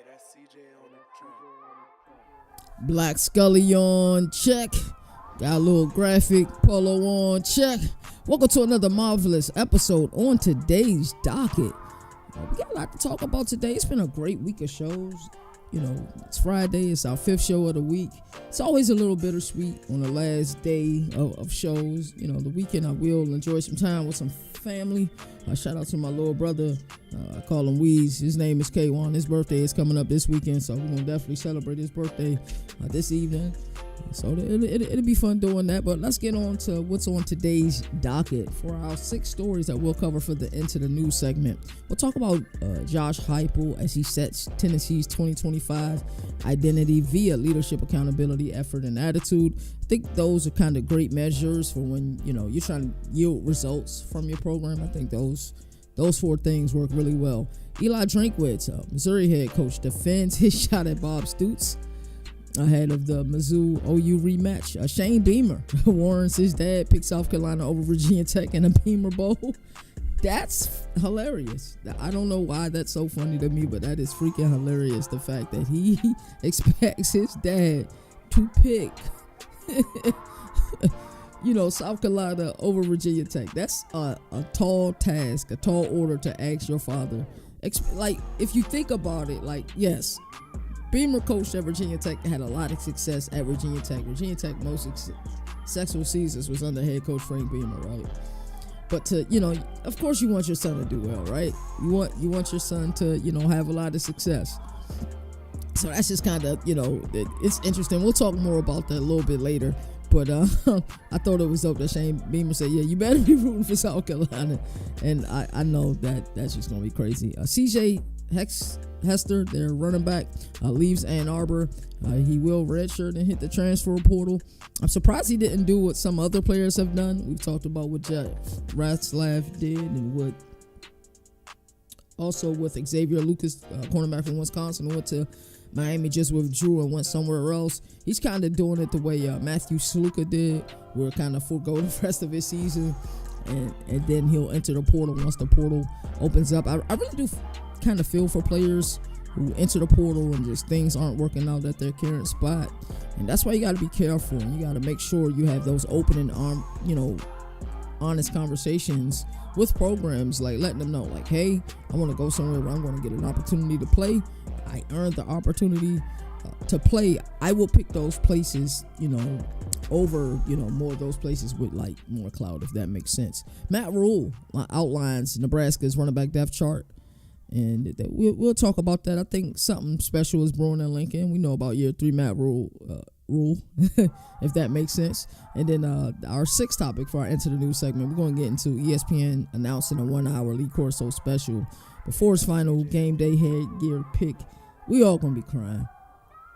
That's CJ on the track. Black Scully on check. Got a little graphic polo on check. Welcome to another marvelous episode on today's docket. We got a lot to talk about today. It's been a great week of shows. You know, it's Friday. It's our fifth show of the week. It's always a little bittersweet on the last day of shows. You know, the weekend I will enjoy some time with some family. Shout out to my little brother. I call him Weez. His name is K1. His birthday is coming up this weekend, so we're going to definitely celebrate his birthday this evening. So it'll be fun doing that. But let's get on to what's on today's docket for our 6 stories that we'll cover for the Into the News segment. We'll talk about Josh Heupel as he sets Tennessee's 2025 identity via leadership, accountability, effort, and attitude. I think those are kind of great measures for when, you know, you're trying to yield results from your program. I think those 4 things work really well. Eli Drinkwitz, Missouri head coach, defends his shot at Bob Stoops ahead of the Mizzou OU rematch. Shane Beamer warrants his dad picked South Carolina over Virginia Tech in a Beamer Bowl. That's hilarious. I don't know why that's so funny to me, but that is freaking hilarious. The fact that he expects his dad to pick South Carolina over Virginia Tech. That's a tall task, a tall order to ask your father. Like, if you think about it, like, yes, Beamer coached at Virginia Tech, had a lot of success at Virginia Tech. Virginia Tech most successful seasons was under head coach Frank Beamer, right? But of course you want your son to do well, right? You want your son to, have a lot of success. So that's just kind of, it's interesting. We'll talk more about that a little bit later. But I thought it was dope that Shane Beamer said, yeah, you better be rooting for South Carolina. And I know that's just going to be crazy. CJ Hester, their running back, leaves Ann Arbor. He will redshirt and hit the transfer portal. I'm surprised he didn't do what some other players have done. We've talked about what Jeff Ratzlaff did and what also with Xavier Lucas, cornerback from Wisconsin, who went to Miami, just withdrew and went somewhere else. He's kind of doing it the way Matthew Sluka did, where kind of forego the rest of his season, and then he'll enter the portal once the portal opens up. I really do kind of feel for players who enter the portal and just things aren't working out at their current spot, and that's why you got to be careful and you got to make sure you have those open and honest conversations with programs, like letting them know, like, hey, I want to go somewhere where I'm going to get an opportunity to play. I earned the opportunity to play. I will pick those places, over, more of those places with like more clout, if that makes sense. Matt Rule outlines Nebraska's running back depth chart, and we'll talk about that. I think something special is brewing in Lincoln. We know about year 3 Matt Rule, if that makes sense. And then our 6th topic for our Into the News segment, we're going to get into ESPN announcing a 1-hour Lee Corso special before his final game day headgear pick. We all going to be crying.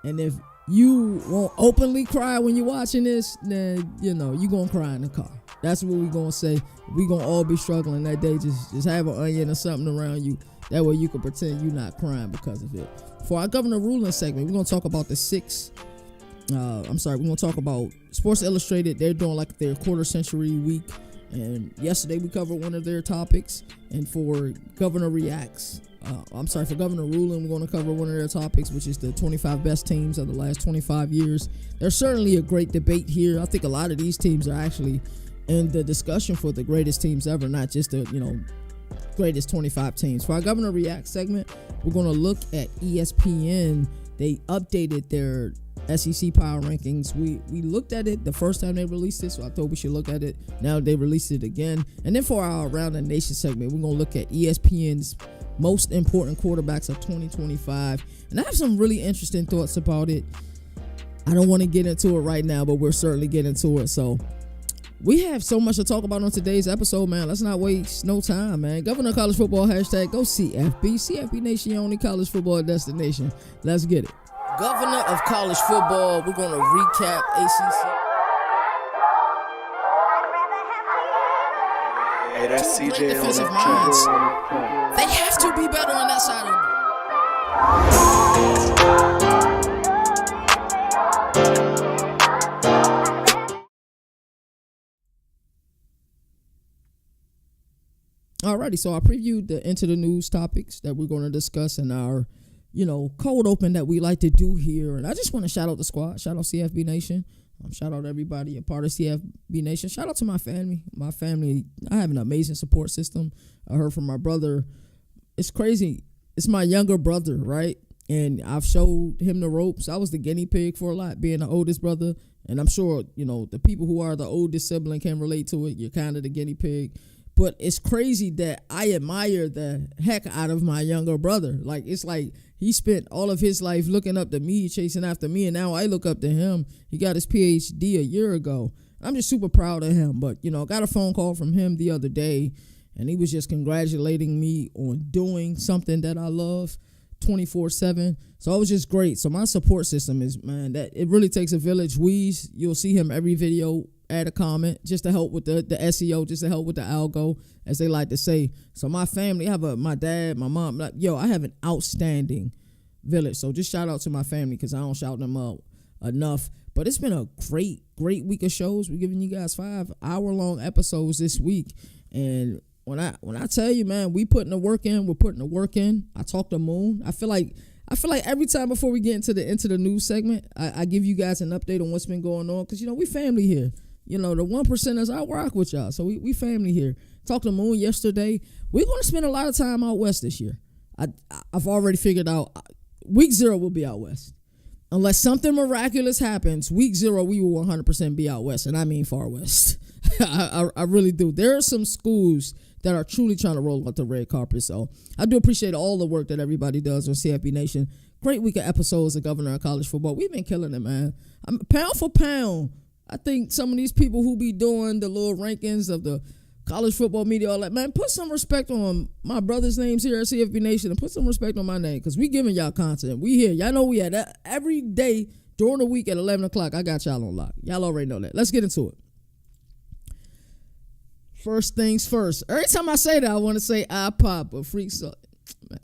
And if you won't openly cry when you're watching this, then, you're going to cry in the car. That's what we're going to say. We're going to all be struggling that day. Just have an onion or something around you. That way you can pretend you're not crying because of it. For our Governor Ruling segment, we're going to talk about we're going to talk about Sports Illustrated. They're doing like their quarter century week. And yesterday we covered one of their topics. And for Governor Reacts, for Governor Ruling, we're going to cover one of their topics, which is the 25 best teams of the last 25 years. There's certainly a great debate here. I think a lot of these teams are actually in the discussion for the greatest teams ever, not just the, greatest 25 teams. For our Governor React segment, we're going to look at ESPN. They updated their SEC power rankings. We looked at it the first time they released it, so I thought we should look at it. Now they released it again. And then for our Around the Nation segment, we're going to look at ESPN's most important quarterbacks of 2025. And I have some really interesting thoughts about it. I don't want to get into it right now, but we're certainly getting into it. So we have so much to talk about on today's episode, man. Let's not waste no time, man. Governor College Football, hashtag go CFB. CFB Nation, your only college football destination. Let's get it. Governor of college football, we're going to recap ACC. Hey, that's Two great CJ on defensive the minds. track. They have to be better on that side of the Alrighty, so I previewed the Into the News topics that we're going to discuss in our cold open that we like to do here. And I just want to shout out the squad. Shout out CFB Nation. Shout out everybody a part of CFB Nation. Shout out to my family. My family, I have an amazing support system. I heard from my brother. It's crazy. It's my younger brother, right? And I've showed him the ropes. I was the guinea pig for a lot, being the oldest brother. And I'm sure, the people who are the oldest sibling can relate to it. You're kind of the guinea pig. But it's crazy that I admire the heck out of my younger brother. Like, it's like he spent all of his life looking up to me, chasing after me, and now I look up to him. He got his PhD a year ago. I'm just super proud of him. But, I got a phone call from him the other day, and he was just congratulating me on doing something that I love 24/7. So it was just great. So my support system is, man, that it really takes a village. You'll see him every video, add a comment just to help with the SEO, just to help with the algo, as they like to say. So my family, I have my dad, my mom, I have an outstanding village. So just shout out to my family because I don't shout them out enough. But it's been a great week of shows. We're giving you guys 5-hour-long episodes this week. And when I tell you, man, we putting the work in, we're putting the work in. I talk to Moon. I feel like every time before we get into the news segment, I give you guys an update on what's been going on because, we family here. The 1%ers, I rock with y'all. So we family here. Talked to Moon yesterday. We're going to spend a lot of time out west this year. I've already figured out week 0 will be out west. Unless something miraculous happens, week 0 we will 100% be out west, and I mean far west. I really do. There are some schools that are truly trying to roll out the red carpet. So I do appreciate all the work that everybody does on CFB Nation. Great week of episodes of Governor of College Football. We've been killing it, man. Pound for pound, I think some of these people who be doing the little rankings of the college football media, all that, man, put some respect on my brother's names here at CFB Nation and put some respect on my name because we giving y'all content. We here. Y'all know we at that every day during the week at 11 o'clock. I got y'all on lock. Y'all already know that. Let's get into it. First things first. Every time I say that, I want to say I pop, but freaks.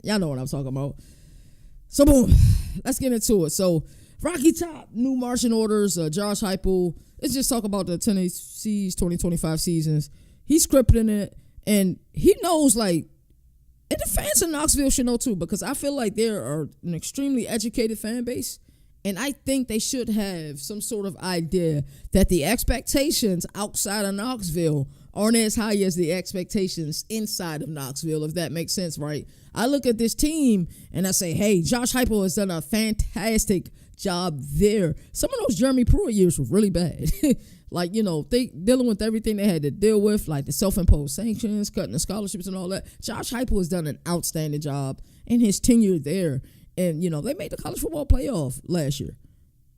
Y'all know what I'm talking about. So, boom. Let's get into it. So, Rocky Top, new marching orders, Josh Heupel. Let's just talk about the Tennessee's 2025 seasons. He's scripting it, and he knows, and the fans in Knoxville should know, too, because I feel like they are an extremely educated fan base, and I think they should have some sort of idea that the expectations outside of Knoxville aren't as high as the expectations inside of Knoxville, if that makes sense, right? I look at this team and I say, hey, Josh Heupel has done a fantastic job there. Some of those Jeremy Pruitt years were really bad. They dealing with everything they had to deal with, like the self-imposed sanctions, cutting the scholarships and all that. Josh Heupel has done an outstanding job in his tenure there. And, they made the college football playoff last year.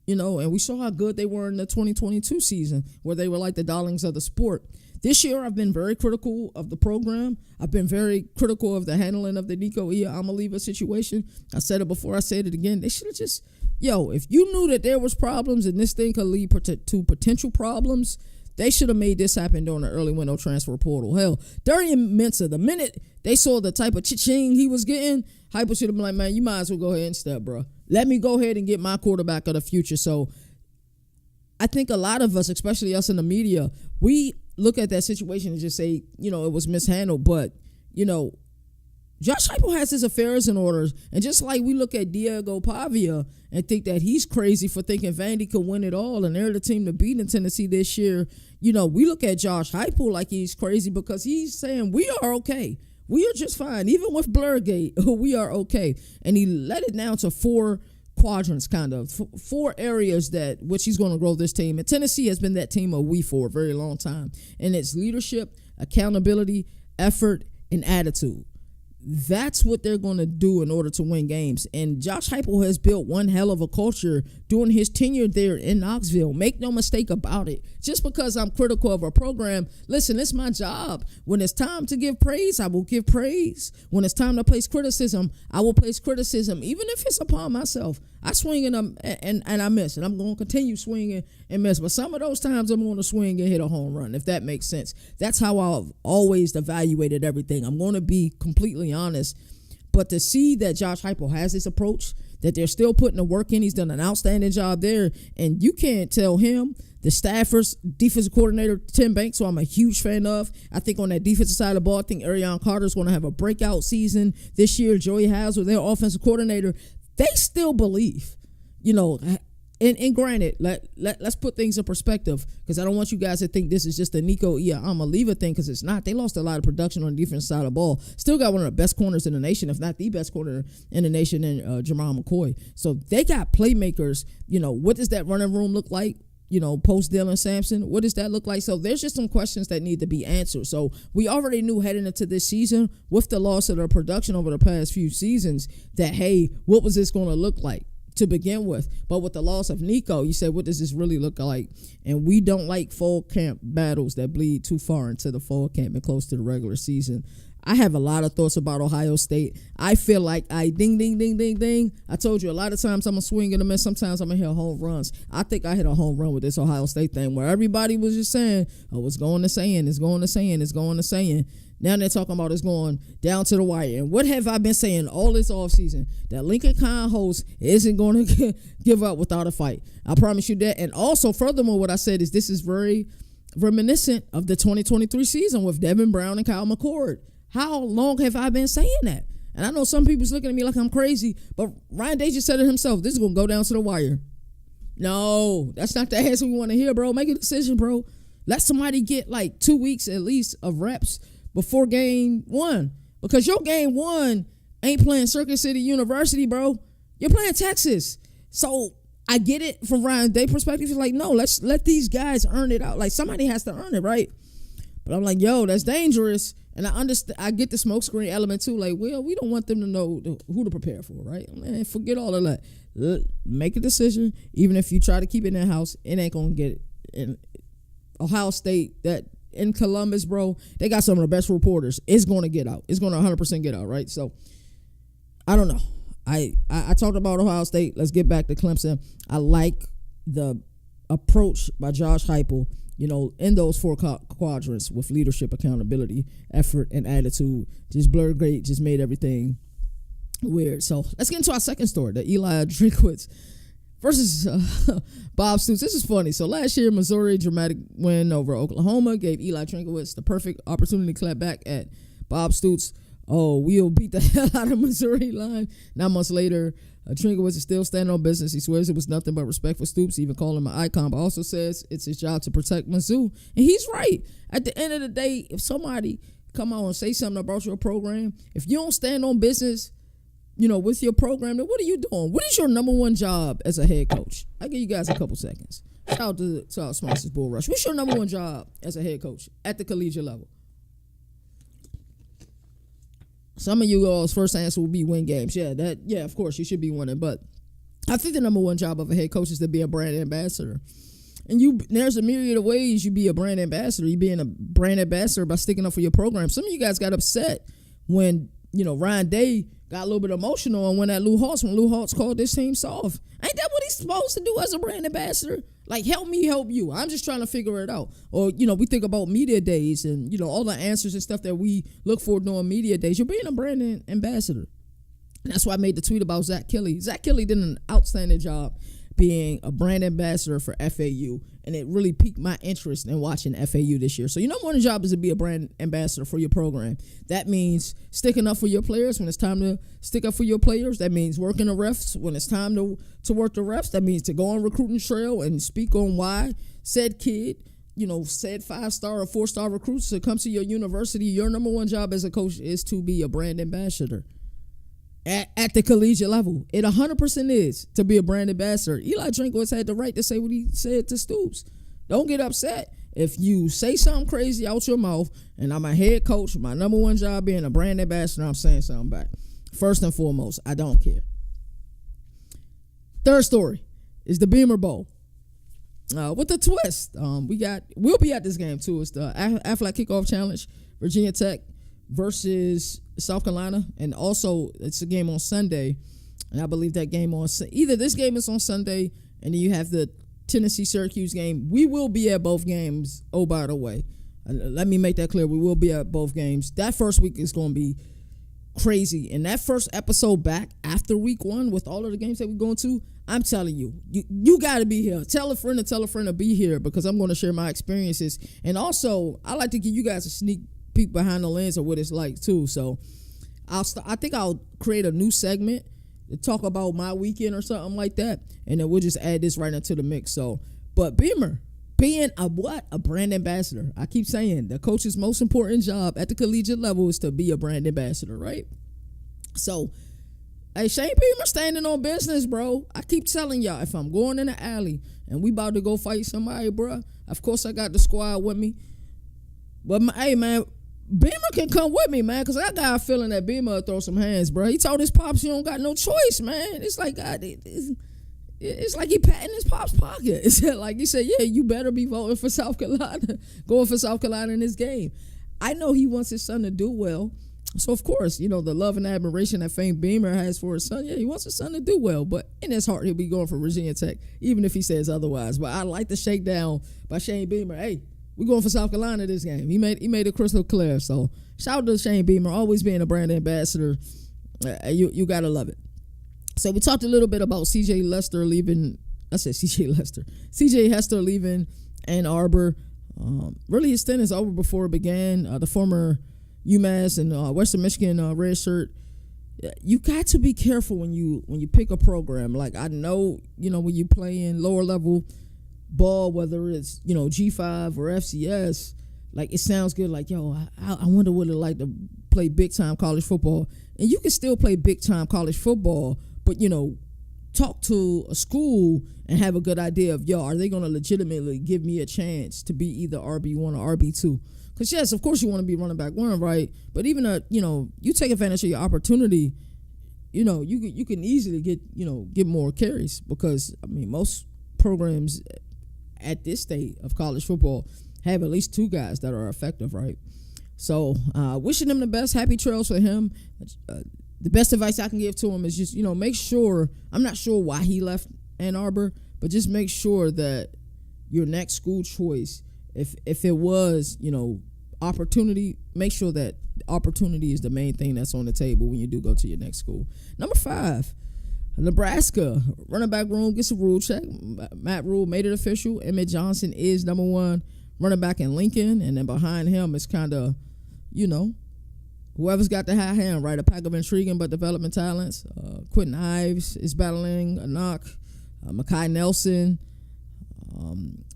And we saw how good they were in the 2022 season where they were like the darlings of the sport. This year, I've been very critical of the program. I've been very critical of the handling of the Nico Iamaleava situation. I said it before, I said it again. They should have just, if you knew that there was problems and this thing could lead to potential problems, they should have made this happen during the early window transfer portal. Hell, Darian Mensah, the minute they saw the type of cha-ching he was getting, Heupel should have been like, man, you might as well go ahead and step, bro. Let me go ahead and get my quarterback of the future. So I think a lot of us, especially us in the media, we look at that situation and just say, it was mishandled. But, Josh Heupel has his affairs in order. And just like we look at Diego Pavia and think that he's crazy for thinking Vandy could win it all and they're the team to beat in Tennessee this year, we look at Josh Heupel like he's crazy because he's saying we are okay. We are just fine. Even with Blurgate, we are okay. And he let it down to 4 quadrants, kind of 4 areas that which he's going to grow this team. And Tennessee has been that team of we for a very long time. And it's leadership, accountability, effort, and attitude. That's what they're going to do in order to win games. And Josh Heupel has built one hell of a culture during his tenure there in Knoxville. Make no mistake about it. Just because I'm critical of a program, listen, it's my job. When it's time to give praise, I will give praise. When it's time to place criticism, I will place criticism, even if it's upon myself. I swing and I miss, and I'm going to continue swinging and miss. But some of those times I'm going to swing and hit a home run, if that makes sense. That's how I've always evaluated everything. I'm going to be completely honest. But to see that Josh Heupel has this approach, that they're still putting the work in, he's done an outstanding job there. And you can't tell him, the staffers, defensive coordinator Tim Banks, who I'm a huge fan of. I think on that defensive side of the ball, I think Arion Carter's going to have a breakout season this year. Joey Hasel, their offensive coordinator. they still believe, and granted, let's put things in perspective, because I don't want you guys to think this is just a Nico Iamaleava thing, because it's not. They lost a lot of production on the defense side of the ball. Still got one of the best corners in the nation, if not the best corner in the nation, in Jamal McCoy. So they got playmakers. What does that running room look like? Post Dylan Sampson, what does that look like? So there's just some questions that need to be answered. So we already knew heading into this season, with the loss of their production over the past few seasons, that, hey, what was this going to look like to begin with? But with the loss of Nico, you said, what does this really look like? And we don't like fall camp battles that bleed too far into the fall camp and close to the regular season. I have a lot of thoughts about Ohio State. I feel like ding, ding, ding, ding, ding. I told you a lot of times I'm going to swing and a miss. Sometimes I'm going to hit home runs. I think I hit a home run with this Ohio State thing, where everybody was just saying, oh, it's going to saying, it's going to saying, it's going to saying. Now they're talking about it's going down to the wire. And what have I been saying all this offseason? That Lincoln Kine host isn't going to give up without a fight. I promise you that. And also, furthermore, what I said is this is very reminiscent of the 2023 season with Devin Brown and Kyle McCord. How long have I been saying that? And I know some people's looking at me like I'm crazy, but Ryan Day just said it himself. This is going to go down to the wire. No, that's not the answer we want to hear, bro. Make a decision, bro. Let somebody get like 2 weeks at least of reps before game one. Because your game one ain't playing Circuit City University, bro. You're playing Texas. So I get it from Ryan Day perspective. He's like, no, let's let these guys earn it out. Like, somebody has to earn it, right? But I'm like, yo, that's dangerous. And I understand. I get the smokescreen element too. Like, well, we don't want them to know who to prepare for, right? Man, forget all of that. Make a decision. Even if you try to keep it in house, it ain't gonna get it. In Ohio State, that in Columbus, bro, they got some of the best reporters. It's gonna get out. It's gonna 100% get out, right? So I don't know. I talked about Ohio State. Let's get back to Clemson. I like the approach by Josh Heupel, in those four quadrants with leadership, accountability, effort, and attitude. Just blurred great, just made everything weird. So let's get into our second story, the Eli Drinkwitz versus Bob Stoops. This is funny. So last year, Missouri dramatic win over Oklahoma gave Eli Drinkwitz the perfect opportunity to clap back at Bob Stoops. Oh, we'll beat the hell out of Missouri line. 9 months later, Drinkwitz is still standing on business. He swears it was nothing but respect for Stoops, even calling him an icon, but also says it's his job to protect Mizzou. And he's right. At the end of the day, if somebody come out and say something about your program, if you don't stand on business, with your program, then what are you doing? What is your number one job as a head coach? I'll give you guys a couple seconds. Shout out to our sponsors, Bull Rush. What's your number one job as a head coach at the collegiate level? Some of you all's first answer will be win games. Yeah, of course, you should be winning. But I think the number one job of a head coach is to be a brand ambassador. And there's a myriad of ways you be a brand ambassador. You being a brand ambassador by sticking up for your program. Some of you guys got upset when, Ryan Day got a little bit emotional and went at Lou Holtz when Lou Holtz called this team soft. Ain't that what he's supposed to do as a brand ambassador? Like, help me, help you. I'm just trying to figure it out. Or, we think about media days and, all the answers and stuff that we look for during media days. You're being a brand ambassador. And that's why I made the tweet about Zach Kelly. Zach Kelly did an outstanding job being a brand ambassador for FAU, and it really piqued my interest in watching FAU this year. So your number one job is to be a brand ambassador for your program. That means sticking up for your players when it's time to stick up for your players. That means working the refs when it's time to work the refs. That means to go on recruiting trail and speak on why said kid, said 5-star or 4-star recruits to come to your university. Your number one job as a coach is to be a brand ambassador. At the collegiate level, it 100% is to be a brand ambassador. Eli Drinkwitz had the right to say what he said to Stoops. Don't get upset if you say something crazy out your mouth, and I'm a head coach. My number one job being a brand ambassador, I'm saying something back. First and foremost, I don't care. Third story is the Beamer Bowl. With the twist, we'll be at this game too. It's the Aflac Kickoff Challenge, Virginia Tech versus South Carolina, and also it's a game on Sunday, and I believe that game either this game is on Sunday, and then you have the Tennessee-Syracuse game. We will be at both games. Oh, by the way, let me make that clear. We will be at both games. That first week is going to be crazy, and that first episode back after week one with all of the games that we're going to, I'm telling you, you got to be here. Tell a friend to be here, because I'm going to share my experiences, and also I like to give you guys a sneak peek behind the lens of what it's like too. So I think I'll create a new segment to talk about my weekend or something like that, and then we'll just add this right into the mix. So, but Beamer being a brand ambassador. I keep saying the coach's most important job at the collegiate level is to be a brand ambassador, right? So, hey, Shane Beamer standing on business, bro. I keep telling y'all, if I'm going in the alley and we about to go fight somebody, bro, of course I got the squad with me. But, hey, man, Beamer can come with me, man, because I got a feeling that Beamer will throw some hands, bro. He told his pops he don't got no choice, man. It's like God, it's like he patting his pop's pocket. It's like he said, yeah, you better be voting for South Carolina, going for South Carolina in this game. I know he wants his son to do well. So, of course, the love and admiration that Fame Beamer has for his son, yeah, he wants his son to do well. But in his heart, he'll be going for Virginia Tech, even if he says otherwise. But I like the shakedown by Shane Beamer. Hey, we're going for South Carolina this game. He made it crystal clear. So, shout out to Shane Beamer, always being a brand ambassador. You got to love it. So, we talked a little bit about C.J. Hester leaving Ann Arbor. Really, his stint is over before it began. The former UMass and Western Michigan red shirt. You got to be careful when you pick a program. Like, I know, when you play in lower level ball, whether it's, G5 or FCS, like, it sounds good. Like, yo, I wonder what it's like to play big time college football. And you can still play big time college football, but, talk to a school and have a good idea of, yo, are they going to legitimately give me a chance to be either RB1 or RB2? Because, yes, of course you want to be running back one, right? But even, you take advantage of your opportunity, you can easily get more carries because, most programs at this state of college football have at least two guys that are effective, right? So, wishing him the best. Happy trails for him. The best advice I can give to him is just, make sure, I'm not sure why he left Ann Arbor, but just make sure that your next school choice, if it was, opportunity, make sure that opportunity is the main thing that's on the table when you do go to your next school. Number 5, Nebraska running back room gets a rule check. Matt Rule made it official. Emmett Johnson is number 1 running back in Lincoln, and then behind him is kind of, whoever's got the high hand, right? A pack of intriguing but development talents. Quentin Ives is battling a knock. Makai Nelson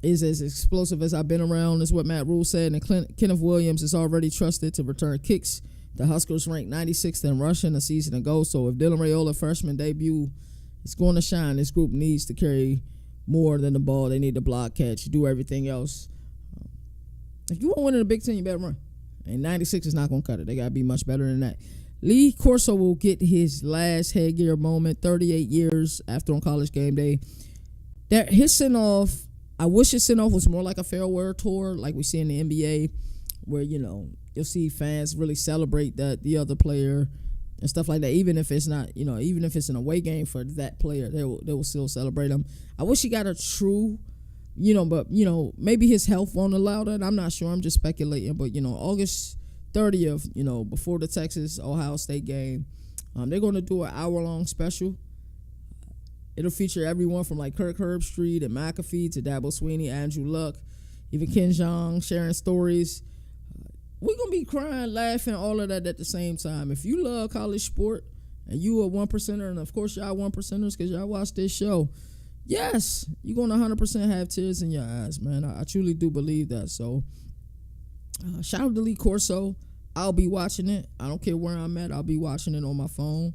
is as explosive as I've been around, is what Matt Rule said. And Kenneth Williams is already trusted to return kicks. The Huskers ranked 96th in rushing a season ago. So if Dylan Raiola freshman debut is going to shine, this group needs to carry more than the ball. They need to block, catch, do everything else. If you want to win in the Big Ten, you better run. And 96 is not going to cut it. They got to be much better than that. Lee Corso will get his last headgear moment 38 years after on College Game Day. His send-off, I wish his send-off was more like a farewell tour like we see in the NBA where, you'll see fans really celebrate the other player and stuff like that. Even if it's not, even if it's an away game for that player, they will still celebrate him. I wish he got a true, but, maybe his health won't allow that. I'm not sure. I'm just speculating. But, August 30th, before the Texas-Ohio State game, they're going to do an hour-long special. It'll feature everyone from like Kirk Herbstreit and McAfee to Dabo Swinney, Andrew Luck, even Ken Jeong sharing stories. We're going to be crying, laughing, all of that at the same time. If you love college sport and you a 1%er, and of course y'all 1%ers because y'all watch this show, yes, you're going to 100% have tears in your eyes, man. I truly do believe that. So shout out to Lee Corso. I'll be watching it. I don't care where I'm at. I'll be watching it on my phone.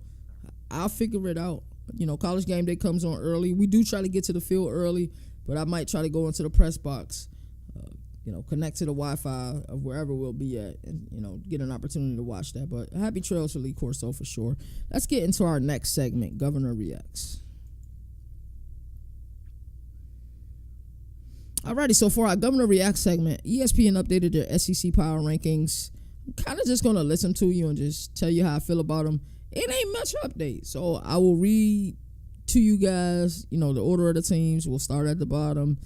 I'll figure it out. College Game Day comes on early. We do try to get to the field early, but I might try to go into the press box, connect to the Wi-Fi of wherever we'll be at and, get an opportunity to watch that. But happy trails for Lee Corso for sure. Let's get into our next segment, Governor Reacts. Alrighty, so for our Governor Reacts segment, ESPN updated their SEC power rankings. I'm kind of just going to listen to you and just tell you how I feel about them. It ain't much update. So I will read to you guys, the order of the teams. We'll start at the bottom,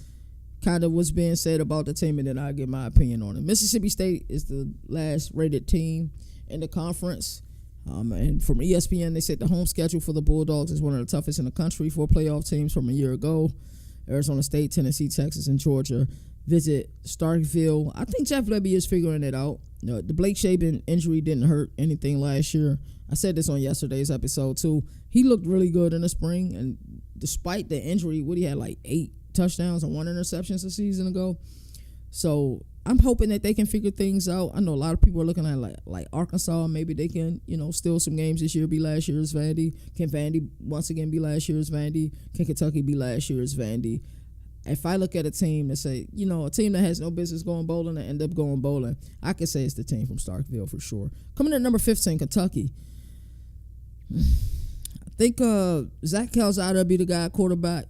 kind of what's being said about the team, and then I'll give my opinion on it. Mississippi State is the last rated team in the conference. And from ESPN, they said the home schedule for the Bulldogs is one of the toughest in the country for playoff teams from a year ago. Arizona State, Tennessee, Texas, and Georgia visit Starkville. I think Jeff Lebby is figuring it out. The Blake Shapen injury didn't hurt anything last year. I said this on yesterday's episode too. He looked really good in the spring, and despite the injury, Woody had like 8 touchdowns and 1 interception a season ago. So I'm hoping that they can figure things out. I know a lot of people are looking at like Arkansas. Maybe they can, steal some games this year, be last year's Vandy. Can Vandy once again be last year's Vandy? Can Kentucky be last year's Vandy? If I look at a team that say, a team that has no business going bowling and end up going bowling, I can say it's the team from Starkville for sure. Coming in at number 15, Kentucky. I think Zach Calzada be the guy quarterback.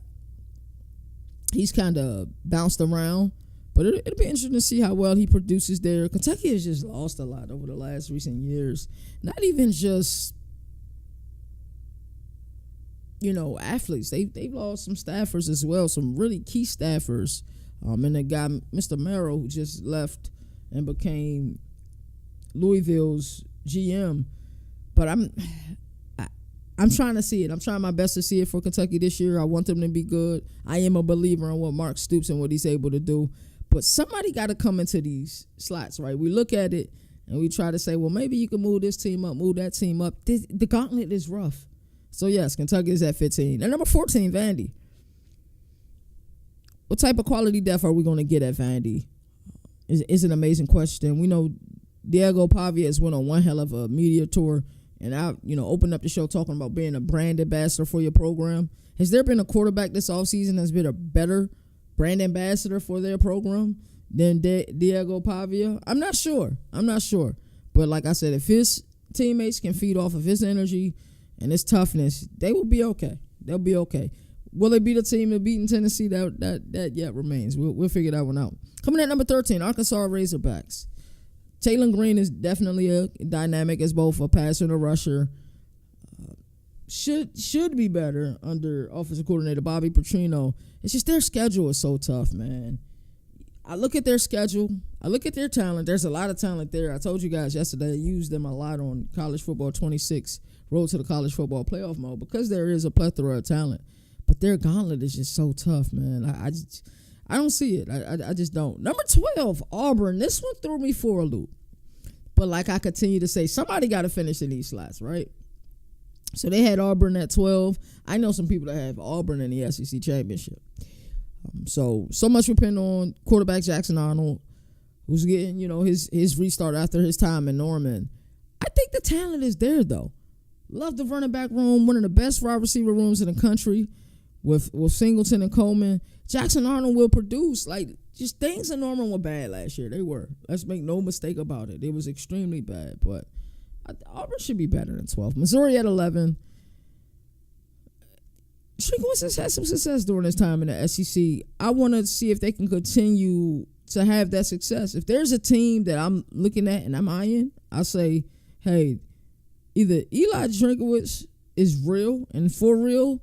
He's kind of bounced around, but it'll be interesting to see how well he produces there. Kentucky has just lost a lot over the last recent years. Not even just, athletes. They've lost some staffers as well, some really key staffers. And the guy, Mr. Merrill, who just left and became Louisville's GM. But I'm trying to see it. I'm trying my best to see it for Kentucky this year. I want them to be good. I am a believer in what Mark Stoops and what he's able to do. But somebody got to come into these slots, right? We look at it and we try to say, well, maybe you can move this team up, move that team up. The gauntlet is rough. So, yes, Kentucky is at 15. And number 14, Vandy. What type of quality depth are we going to get at Vandy? Is an amazing question. We know Diego Pavia has went on one hell of a media tour, and I, opened up the show talking about being a brand ambassador for your program. Has there been a quarterback this offseason that's been a better brand ambassador for their program than Diego Pavia? I'm not sure. But like I said, if his teammates can feed off of his energy and his toughness, they will be okay. They'll be okay. Will they beat a team that beat in Tennessee? That yet remains. We'll figure that one out. Coming at number 13, Arkansas Razorbacks. Taylon Green is definitely a dynamic as both a passer and a rusher. Should be better under offensive coordinator Bobby Petrino. It's just their schedule is so tough, man. I look at their schedule. I look at their talent. There's a lot of talent there. I told you guys yesterday I used them a lot on College Football 26, Road to the College Football Playoff mode, because there is a plethora of talent. But their gauntlet is just so tough, man. I don't see it. I just don't. Number 12, Auburn. This one threw me for a loop. But like I continue to say, somebody got to finish in these slots, right? So they had Auburn at 12. I know some people that have Auburn in the SEC championship. So much will depend on quarterback Jackson Arnold, who's getting, his restart after his time in Norman. I think the talent is there, though. Love the running back room, one of the best wide receiver rooms in the country with Singleton and Coleman. Jackson Arnold will produce. Just things in Norman were bad last year. They were. Let's make no mistake about it. It was extremely bad, but Auburn should be better than 12. Missouri at 11. Drinkwitz has had some success during his time in the SEC. I want to see if they can continue to have that success. If there's a team that I'm looking at and I'm eyeing, I say, hey, either Eli Drinkwitz is real and for real,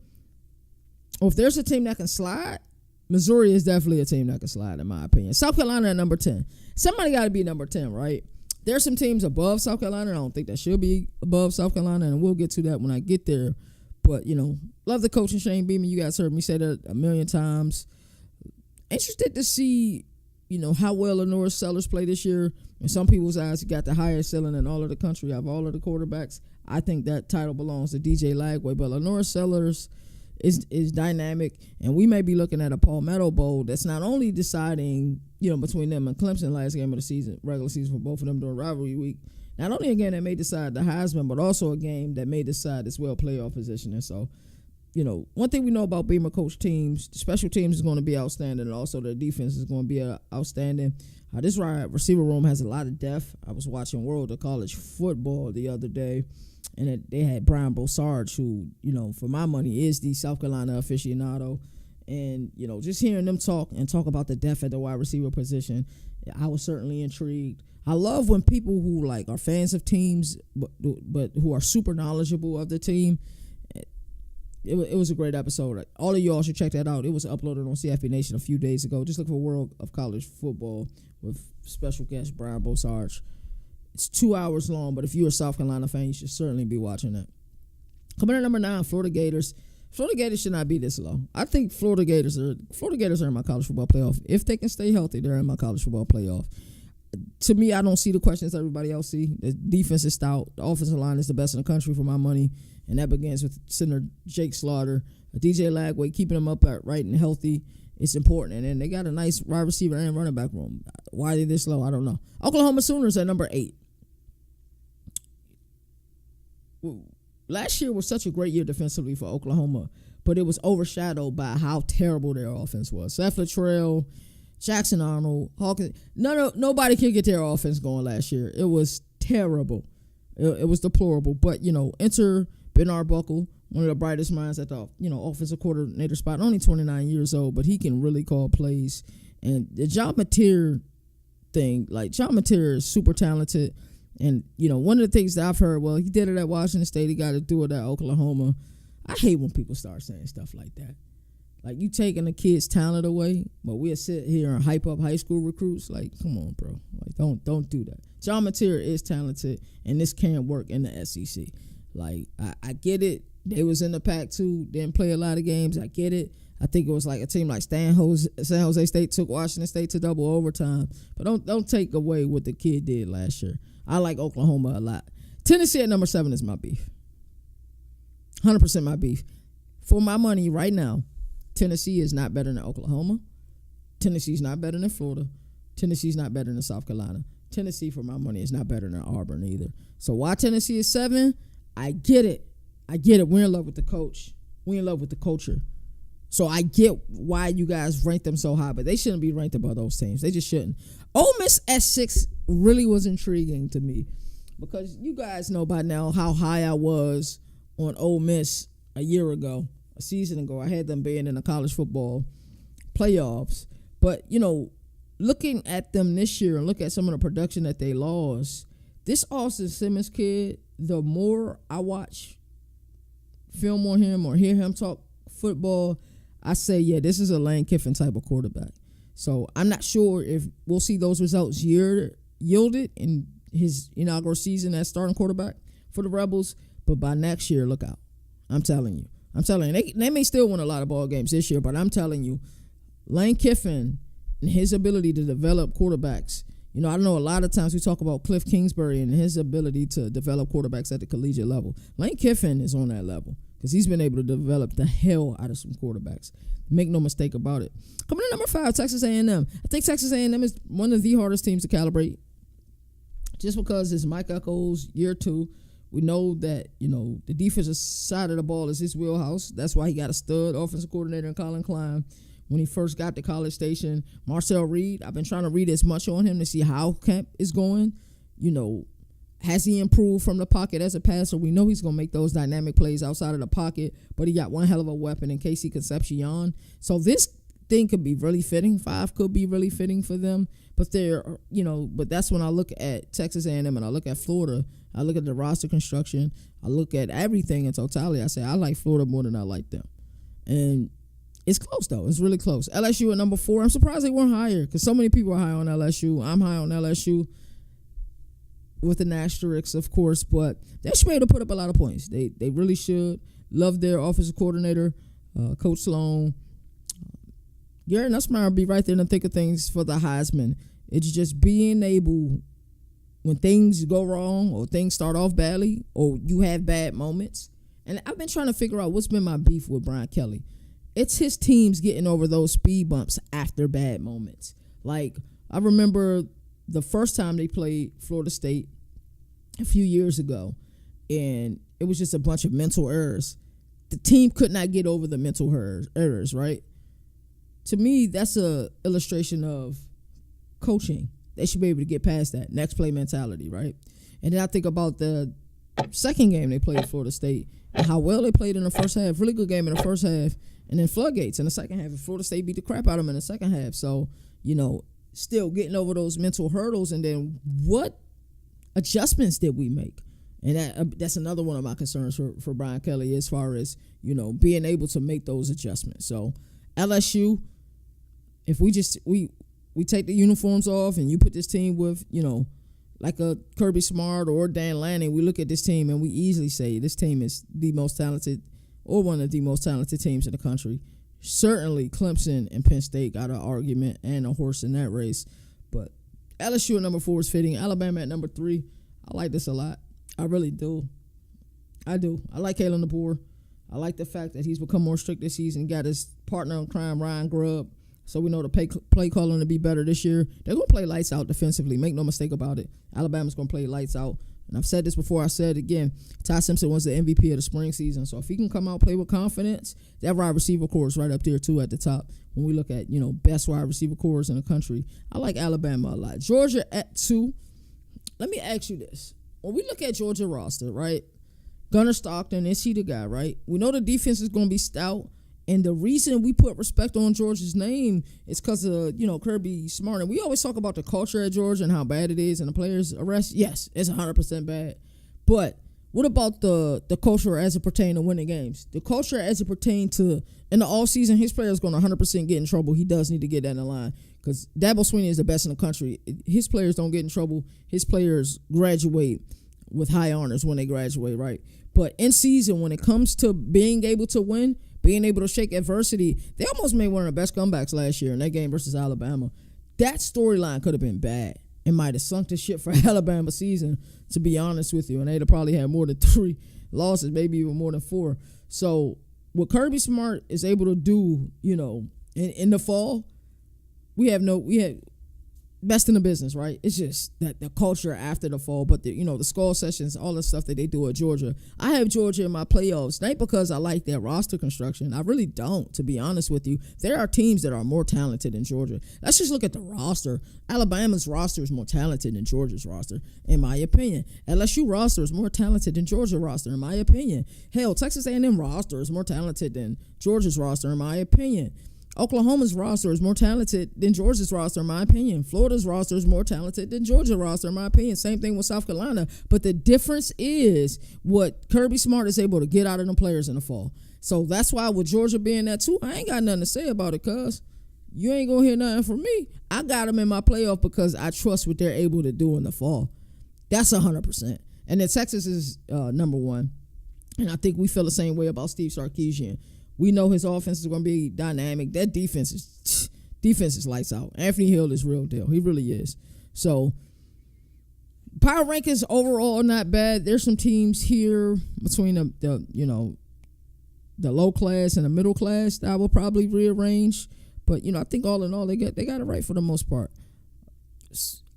or if there's a team that can slide, Missouri is definitely a team that can slide, in my opinion. South Carolina at number 10. Somebody got to be number 10, right? There's some teams above South Carolina. I don't think that should be above South Carolina, and we'll get to that when I get there. But, love the coach and Shane Beaman. You guys heard me say that a million times. Interested to see, how well Lenore Sellers play this year. In some people's eyes, he got the highest ceiling in all of the country of all of the quarterbacks. I think that title belongs to DJ Lagway. But Lenore Sellers is dynamic, and we may be looking at a Palmetto Bowl that's not only deciding, between them and Clemson last game of the season, regular season for both of them during rivalry week. Not only a game that may decide the Heisman, but also a game that may decide as well playoff positioning. So, one thing we know about Beamer coach teams, the special teams is going to be outstanding, and also their defense is going to be outstanding. This receiver room has a lot of depth. I was watching World of College Football the other day, and they had Brian Bosarge, who, for my money, is the South Carolina aficionado. And, just hearing them talk about the depth at the wide receiver position, I was certainly intrigued. I love when people who, are fans of teams, but who are super knowledgeable of the team. It was a great episode. All of y'all should check that out. It was uploaded on CFB Nation a few days ago. Just look for World of College Football with special guest Brian Bosarge. It's 2 hours long, but if you're a South Carolina fan, you should certainly be watching it. Coming in at number 9, Florida Gators. Florida Gators should not be this low. I think Florida Gators are in my college football playoff. If they can stay healthy, they're in my college football playoff. To me, I don't see the questions everybody else see. The defense is stout. The offensive line is the best in the country for my money, and that begins with center Jake Slaughter, DJ Lagway, keeping them up at right and healthy. It's important, and then they got a nice wide receiver and running back room. Why are they this low? I don't know. Oklahoma Sooners at number 8. Last year was such a great year defensively for Oklahoma, but it was overshadowed by how terrible their offense was. Seth Littrell, Jackson Arnold, Hawkins. Nobody could get their offense going last year. It was terrible. It was deplorable. But, enter Bernard Buckle, one of the brightest minds at the, offensive coordinator spot. Only 29 years old, but he can really call plays. And the John Mateer thing, John Mateer is super talented. And, one of the things that I've heard, well, he did it at Washington State. He got to do it at Oklahoma. I hate when people start saying stuff like that. You taking the kid's talent away, but we'll sit here and hype up high school recruits. Come on, bro. Don't do that. John Mateer is talented, and this can work in the SEC. I get it. They was in the Pac-2, didn't play a lot of games. I get it. I think it was a team like San Jose State took Washington State to double overtime. But don't take away what the kid did last year. I like Oklahoma a lot. Tennessee at number 7 is my beef. 100% my beef. For my money right now, Tennessee is not better than Oklahoma. Tennessee's not better than Florida. Tennessee's not better than South Carolina. Tennessee, for my money, is not better than Auburn either. So why Tennessee is 7? I get it. We're in love with the coach. We're in love with the culture. So I get why you guys rank them so high, but they shouldn't be ranked above those teams. They just shouldn't. Ole Miss at 6 really was intriguing to me because you guys know by now how high I was on Ole Miss a season ago. I had them being in the college football playoffs. But, looking at them this year and look at some of the production that they lost, this Austin Simmons kid, the more I watch film on him or hear him talk football, I say, yeah, this is a Lane Kiffin type of quarterback. So I'm not sure if we'll see those results yielded in his inaugural season as starting quarterback for the Rebels, but by next year, look out. I'm telling you. They may still win a lot of ball games this year, but I'm telling you, Lane Kiffin and his ability to develop quarterbacks. I know a lot of times we talk about Cliff Kingsbury and his ability to develop quarterbacks at the collegiate level. Lane Kiffin is on that level because he's been able to develop the hell out of some quarterbacks. Make no mistake about it. Coming in number 5, Texas A&M. I think Texas A&M is one of the hardest teams to calibrate just because it's Mike Echols, year 2. We know that, the defensive side of the ball is his wheelhouse. That's why he got a stud offensive coordinator in Colin Klein. When he first got to College Station, Marcel Reed, I've been trying to read as much on him to see how camp is going. Has he improved from the pocket as a passer? We know he's going to make those dynamic plays outside of the pocket, but he got one hell of a weapon in Casey Concepcion. So this thing could be really fitting. 5 could be really fitting for them. But but that's when I look at Texas A&M and I look at Florida. I look at the roster construction. I look at everything in totality. I say I like Florida more than I like them. And it's close, though. It's really close. LSU at number 4. I'm surprised they weren't higher because so many people are high on LSU. I'm high on LSU with an asterisk, of course, but they should be able to put up a lot of points. They really should. Love their offensive coordinator, Coach Sloan. Gary Nussmeier will be right there in the thick of things for the Heisman. It's just being able, when things go wrong or things start off badly or you have bad moments. And I've been trying to figure out what's been my beef with Brian Kelly. It's his teams getting over those speed bumps after bad moments. I remember the first time they played Florida State a few years ago, and it was just a bunch of mental errors. The team could not get over the mental errors, right? To me, that's a illustration of coaching. They should be able to get past that next play mentality, right? And then I think about the second game they played at Florida State and how well they played in the first half. Really good game in the first half. And then floodgates in the second half. Florida State beat the crap out of them in the second half. So, still getting over those mental hurdles. And then what adjustments did we make? And that's another one of my concerns for Brian Kelly as far as, being able to make those adjustments. So LSU, if we take the uniforms off and you put this team with, like a Kirby Smart or Dan Lanning, we look at this team and we easily say this team is the most talented or one of the most talented teams in the country. Certainly, Clemson and Penn State got an argument and a horse in that race. But LSU at number 4 is fitting. Alabama at number 3. I like this a lot. I really do. I do. I like Kalen DeBoer. I like the fact that he's become more strict this season. Got his partner in crime, Ryan Grubb. So we know the play calling to be better this year. They're going to play lights out defensively. Make no mistake about it. Alabama's going to play lights out. And I've said this before. I said it again. Ty Simpson was the MVP of the spring season. So if he can come out play with confidence, that wide receiver core is right up there too at the top. When we look at, best wide receiver cores in the country, I like Alabama a lot. Georgia at 2. Let me ask you this. When we look at Georgia roster, right? Gunnar Stockton, is he the guy, right? We know the defense is going to be stout. And the reason we put respect on Georgia's name is because of, Kirby Smart. And we always talk about the culture at Georgia and how bad it is and the players' arrest. Yes, it's 100% bad. But what about the culture as it pertains to winning games? The culture as it pertains to, in the offseason, his players going to 100% get in trouble. He does need to get that in the line because Dabo Swinney is the best in the country. His players don't get in trouble. His players graduate with high honors when they graduate, right? But in season, when it comes to being able to win, being able to shake adversity, they almost made one of the best comebacks last year in that game versus Alabama. That storyline could have been bad. It might have sunk the ship for Alabama season, to be honest with you. And they'd have probably had more than 3 losses, maybe even more than 4. So what Kirby Smart is able to do, in the fall, we have best in the business, right? It's just that the culture after the fall, but the skull sessions, all the stuff that they do at Georgia. I have Georgia in my playoffs, not because I like their roster construction. I really don't, to be honest with you. There are teams that are more talented than Georgia. Let's just look at the roster. Alabama's roster is more talented than Georgia's roster, in my opinion. LSU roster is more talented than Georgia's roster, in my opinion. Hell, Texas A&M roster is more talented than Georgia's roster, in my opinion. Oklahoma's roster is more talented than Georgia's roster, in my opinion. Florida's roster is more talented than Georgia's roster, in my opinion. Same thing with South Carolina. But the difference is what Kirby Smart is able to get out of them players in the fall. So that's why with Georgia being that too, I ain't got nothing to say about it, cuz you ain't going to hear nothing from me. I got them in my playoff because I trust what they're able to do in the fall. That's 100%. And then Texas is number 1. And I think we feel the same way about Steve Sarkisian. We know his offense is going to be dynamic. That defense is lights out. Anthony Hill is real deal. He really is. So, power rankings overall not bad. There's some teams here between the low class and the middle class that I will probably rearrange. But, I think all in all, they got it right for the most part.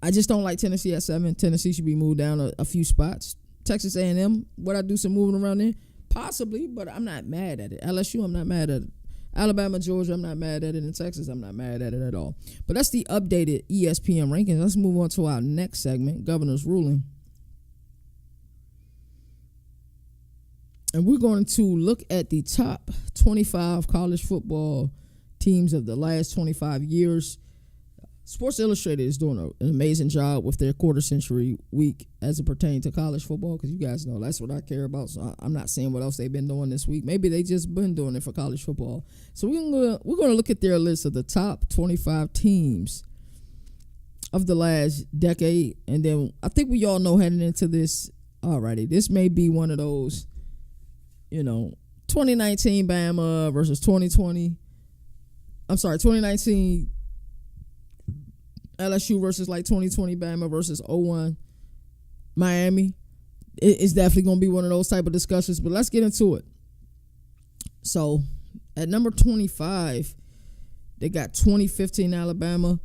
I just don't like Tennessee at 7. Tennessee should be moved down a few spots. Texas A&M, would I do some moving around there? Possibly, but I'm not mad at it. LSU, I'm not mad at it. Alabama, Georgia, I'm not mad at it. And Texas, I'm not mad at it at all. But that's the updated ESPN rankings. Let's move on to our next segment, Governor's Ruling. And we're going to look at the top 25 college football teams of the last 25 years. Sports Illustrated is doing an amazing job with their quarter century week as it pertains to college football, because you guys know that's what I care about. So I'm not saying what else they've been doing this week. Maybe they just been doing it for college football. So we're going to look at their list of the top 25 teams of the last decade. And then I think we all know heading into this, alrighty, this may be one of those, 2019 Bama versus 2020. 2019 LSU versus 2020 Bama versus 01 Miami. It's definitely going to be one of those type of discussions, but let's get into it. So at number 25, they got 2015 Alabama.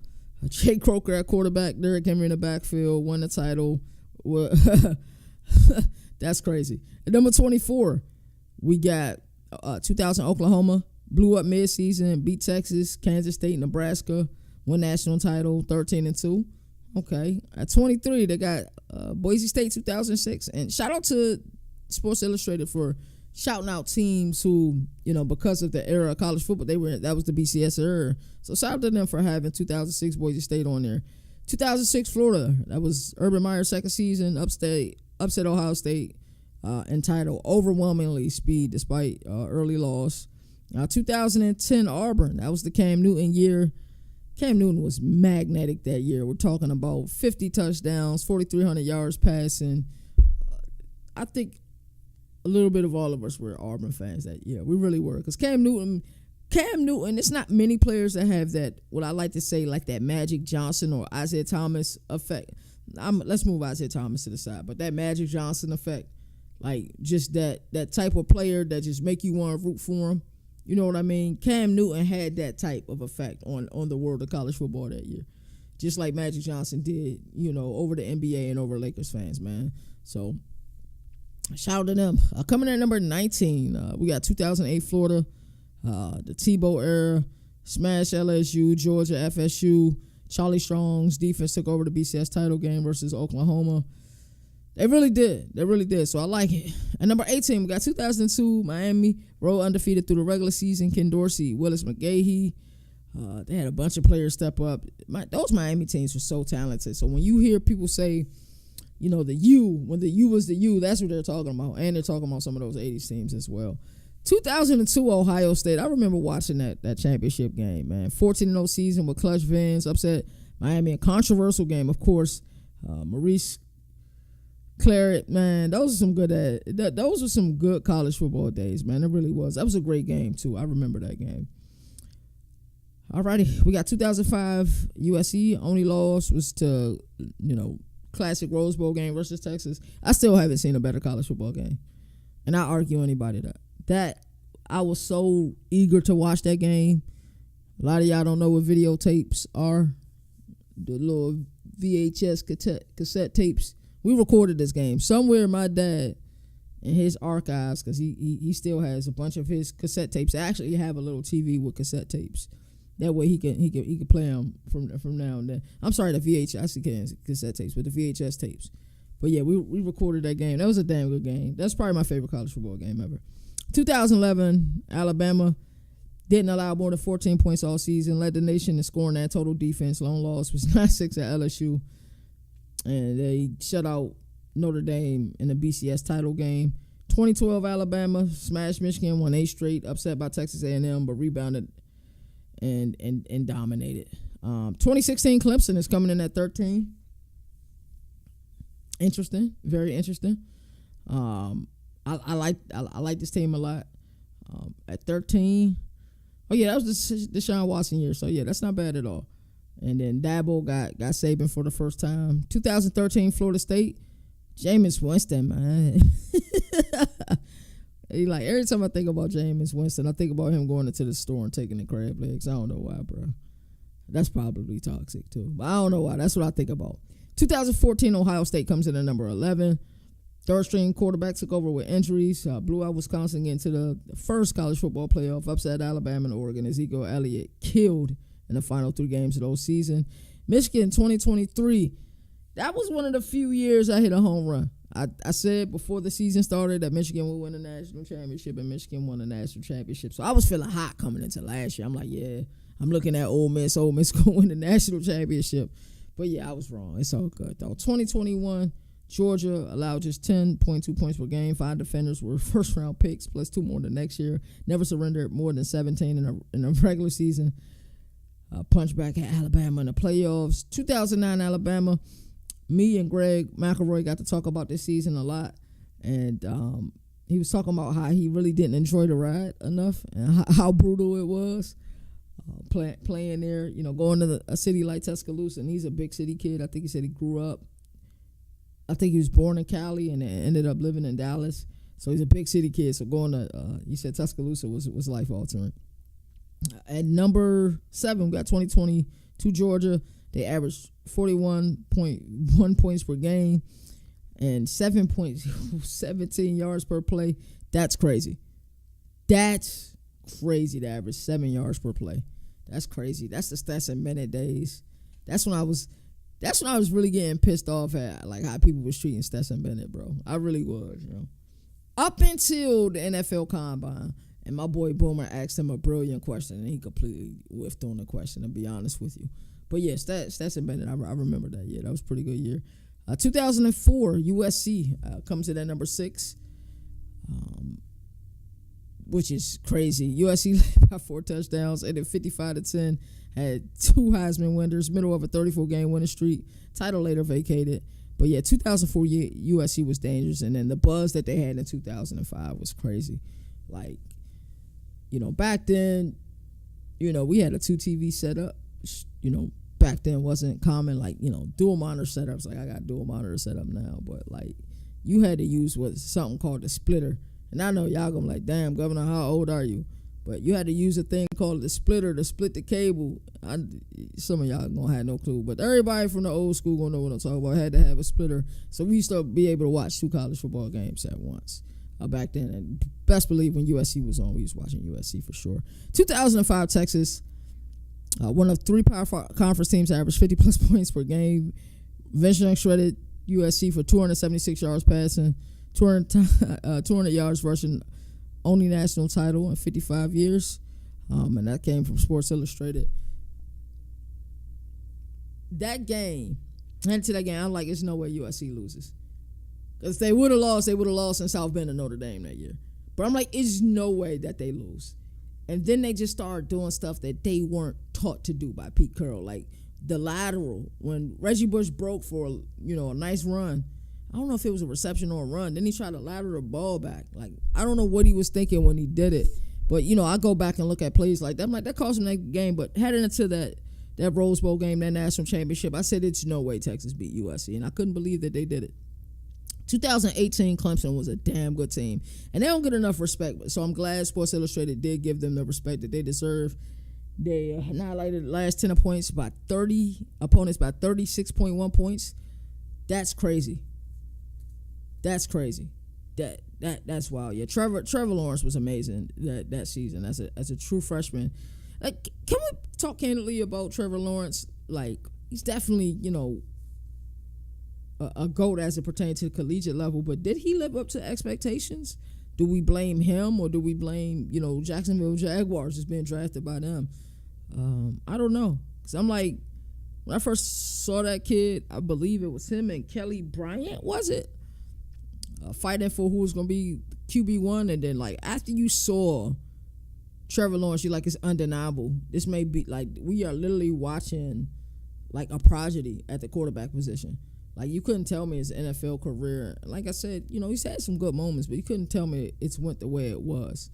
Jay Croker at quarterback, Derrick Henry in the backfield, won the title. That's crazy. At number 24, we got 2000 Oklahoma, blew up midseason, beat Texas, Kansas State, Nebraska. One national title, 13-2. Okay. At 23, they got Boise State 2006. And shout out to Sports Illustrated for shouting out teams who, because of the era of college football, that was the BCS era. So shout out to them for having 2006 Boise State on there. 2006 Florida, that was Urban Meyer's second season, upset Ohio State, entitled overwhelmingly speed despite early loss. 2010 Auburn, that was the Cam Newton year. Cam Newton was magnetic that year. We're talking about 50 touchdowns, 4,300 yards passing. I think a little bit of all of us were Auburn fans that year. We really were. Because Cam Newton, it's not many players that have that, what I like to say, like that Magic Johnson or Isaiah Thomas effect. Let's move Isaiah Thomas to the side. But that Magic Johnson effect, like just that type of player that just make you want to root for him. You know what I mean? Cam Newton had that type of effect on the world of college football that year. Just like Magic Johnson did, over the NBA and over Lakers fans, man. So, shout out to them. Coming in at number 19, we got 2008 Florida, the Tebow era, smash LSU, Georgia, FSU. Charlie Strong's defense took over the BCS title game versus Oklahoma. They really did. So I like it. At number 18, we got 2002 Miami, rolled undefeated through the regular season. Ken Dorsey, Willis McGahee. They had a bunch of players step up. Those Miami teams were so talented. So when you hear people say, the U, when the U was the U, that's what they're talking about. And they're talking about some of those 80s teams as well. 2002 Ohio State. I remember watching that championship game, man. 14-0 season with clutch wins, upset Miami. A controversial game, of course. Maurice Claret, man, those were some good college football days, man. It really was. That was a great game too. I remember that game. Alrighty, we got 2005 USC. Only loss was to classic Rose Bowl game versus Texas. I still haven't seen a better college football game, and I argue anybody that I was so eager to watch that game. A lot of y'all don't know what videotapes are. The little VHS cassette tapes. We recorded this game somewhere. My dad in his archives, because he still has a bunch of his cassette tapes. I actually have a little TV with cassette tapes. That way he can play them from now and then. I'm sorry, the VHS cassette tapes, but the VHS tapes. But yeah, we recorded that game. That was a damn good game. That's probably my favorite college football game ever. 2011 Alabama didn't allow more than 14 points all season. Led the nation in scoring and total defense. Lone loss was 9-6 at LSU. And they shut out Notre Dame in the BCS title game. 2012 Alabama smashed Michigan, won 8 straight, upset by Texas A&M, but rebounded and dominated. 2016 Clemson is coming in at 13. Interesting, very interesting. I like this team a lot. At 13, oh yeah, that was the Deshaun Watson year, so yeah, that's not bad at all. And then Dabo got Saban for the first time. 2013 Florida State, Jameis Winston, man. Every time I think about Jameis Winston, I think about him going into the store and taking the crab legs. I don't know why, bro. That's probably toxic too, but I don't know why. That's what I think about. 2014 Ohio State comes in at number 11. Third string quarterback took over with injuries. Blew out Wisconsin into the first college football playoff. Upset Alabama and Oregon. Ezekiel Elliott killed in the final 3 games of those season. Michigan 2023. That was one of the few years I hit a home run. I said before the season started that Michigan would win the national championship, and Michigan won the national championship. So I was feeling hot coming into last year. I'm like, yeah, I'm looking at Ole Miss. Ole Miss going to win the national championship. But yeah, I was wrong. It's all good though. 2021. Georgia allowed just 10.2 points per game. 5 defenders were first-round picks, plus 2 more the next year. Never surrendered more than 17 in a regular season. Punch back at Alabama in the playoffs. 2009 Alabama. Me and Greg McElroy got to talk about this season a lot. And he was talking about how he really didn't enjoy the ride enough and how brutal it was. Playing there, going to a city like Tuscaloosa. And he's a big city kid. I think he said he grew up. I think he was born in Cali and ended up living in Dallas. So he's a big city kid. So going to, he said Tuscaloosa was life altering. At number 7, we got 2022 Georgia. They averaged 41.1 points per game and 7.17 yards per play. That's crazy. That's crazy to average 7 yards per play. That's crazy. That's the Stetson Bennett days. That's when I was really getting pissed off at like how people was treating Stetson Bennett, bro. I really was, Up until the NFL Combine, and my boy Boomer asked him a brilliant question, and he completely whiffed on the question, to be honest with you. But yeah, Stetson Bennett, I remember that. Yeah, that was a pretty good year. 2004, USC comes in at number 6, which is crazy. USC led by 4 touchdowns, and at 55-10. Had 2 Heisman winners, middle of a 34-game winning streak. Title later vacated. But yeah, 2004 USC was dangerous, and then the buzz that they had in 2005 was crazy. Like, back then, we had a 2 TV setup. Back then wasn't common, like, dual monitor setups. Like, I got dual monitor setup now, but like, you had to use something called a splitter. And I know y'all gonna be like, damn, Governor, how old are you? But you had to use a thing called the splitter to split the cable. Some of y'all gonna have no clue, but everybody from the old school gonna know what I'm talking about. Had to have a splitter, so we used to be able to watch 2 college football games at once. Back then, and best believe when USC was on, we was watching USC for sure. 2005 Texas, one of 3 Power 5 conference teams averaged 50-plus points per game. Vince Young shredded USC for 276 yards passing, 200 yards rushing, only national title in 55 years, and that came from Sports Illustrated. That game, and to that game, I'm like, there's no way USC loses. Because they would have lost in South Bend and Notre Dame that year. But I'm like, there's no way that they lose. And then they just started doing stuff that they weren't taught to do by Pete Carroll. Like the lateral, when Reggie Bush broke for a nice run. I don't know if it was a reception or a run. Then he tried to lateral the ball back. Like, I don't know what he was thinking when he did it. But, I go back and look at plays like that. I'm like, that cost him that game. But heading into that Rose Bowl game, that national championship, I said it's no way Texas beat USC. And I couldn't believe that they did it. 2018 Clemson was a damn good team. And they don't get enough respect. So I'm glad Sports Illustrated did give them the respect that they deserve. They annihilated the last 10 opponents by 36.1 points. That's crazy. That's crazy. That's wild. Yeah, Trevor Lawrence was amazing that season as a true freshman. Like, can we talk candidly about Trevor Lawrence? Like, he's definitely, a GOAT as it pertains to the collegiate level, but did he live up to expectations? Do we blame him, or do we blame, Jacksonville Jaguars just being drafted by them? I don't know. Because I'm like, when I first saw that kid, I believe it was him and Kelly Bryant, was it? Fighting for who was going to be QB1, and then, like, after you saw Trevor Lawrence, you're like, it's undeniable. This may be, like, we are literally watching, like, a prodigy at the quarterback position. Like, you couldn't tell me his NFL career. Like I said, he's had some good moments, but you couldn't tell me it's went the way it was,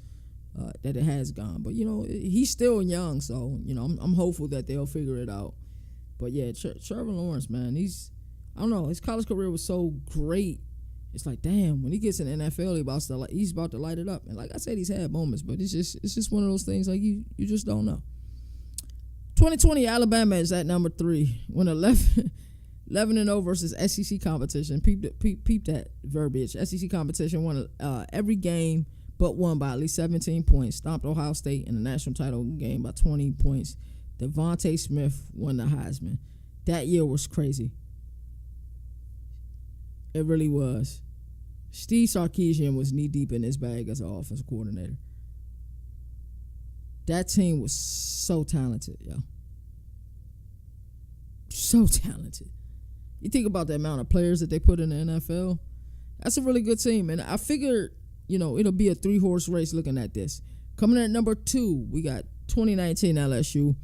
that it has gone. But, he's still young, so, I'm hopeful that they'll figure it out. But, yeah, Trevor Lawrence, man, I don't know, his college career was so great. It's like, damn, when he gets in the NFL, he's about to light it up. And like I said, he's had moments, but it's just one of those things, like, you just don't know. 2020, Alabama is at number 3. Went 11-0 versus SEC competition. Peep that verbiage. SEC competition won every game but won by at least 17 points. Stomped Ohio State in the national title game by 20 points. Devontae Smith won the Heisman. That year was crazy. It really was. Steve Sarkisian was knee-deep in his bag as an offensive coordinator. That team was so talented, yo. So talented. You think about the amount of players that they put in the NFL, that's a really good team. And I figured, it'll be a 3-horse race looking at this. Coming in at number 2, we got 2019 LSU.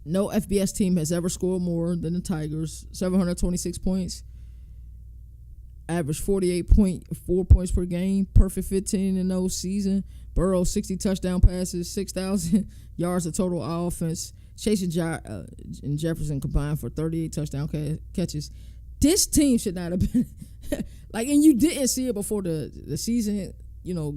No FBS team has ever scored more than the Tigers, 726 points. Average 48.4 points per game, perfect 15-0 season. Burrow 60 touchdown passes, 6,000 yards of total offense. Chase and Jefferson combined for 38 touchdown catches. This team should not have been like, and you didn't see it before the season,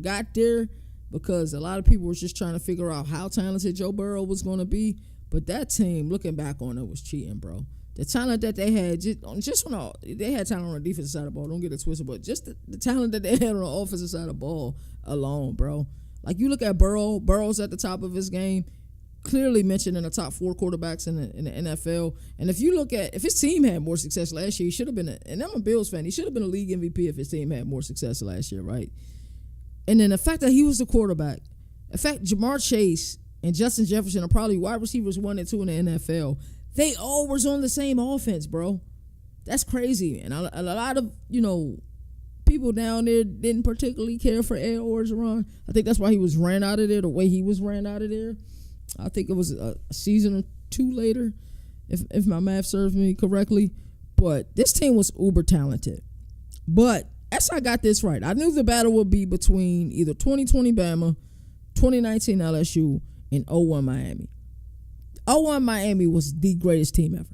got there, because a lot of people were just trying to figure out how talented Joe Burrow was going to be. But that team, looking back on it, was cheating, bro. The talent that they had, they had talent on the defensive side of the ball. Don't get it twisted, but just the talent that they had on the offensive side of the ball alone, bro. Like, you look at Burrow's at the top of his game, clearly mentioned in the top 4 quarterbacks in the NFL. And if you look at, if his team had more success last year, he should have been, and I'm a Bills fan, he should have been a league MVP if his team had more success last year, right? And then the fact that he was the quarterback, in fact, Jamar Chase and Justin Jefferson are probably wide receivers 1 and 2 in the NFL. They all was on the same offense, bro. That's crazy. And a lot of, people down there didn't particularly care for Ed Orgeron. I think that's why he was ran out of there the way he was ran out of there. I think it was a season or 2 later, if my math serves me correctly. But this team was uber talented. But as I got this right, I knew the battle would be between either 2020 Bama, 2019 LSU, and 01 Miami. 01 Miami was the greatest team ever.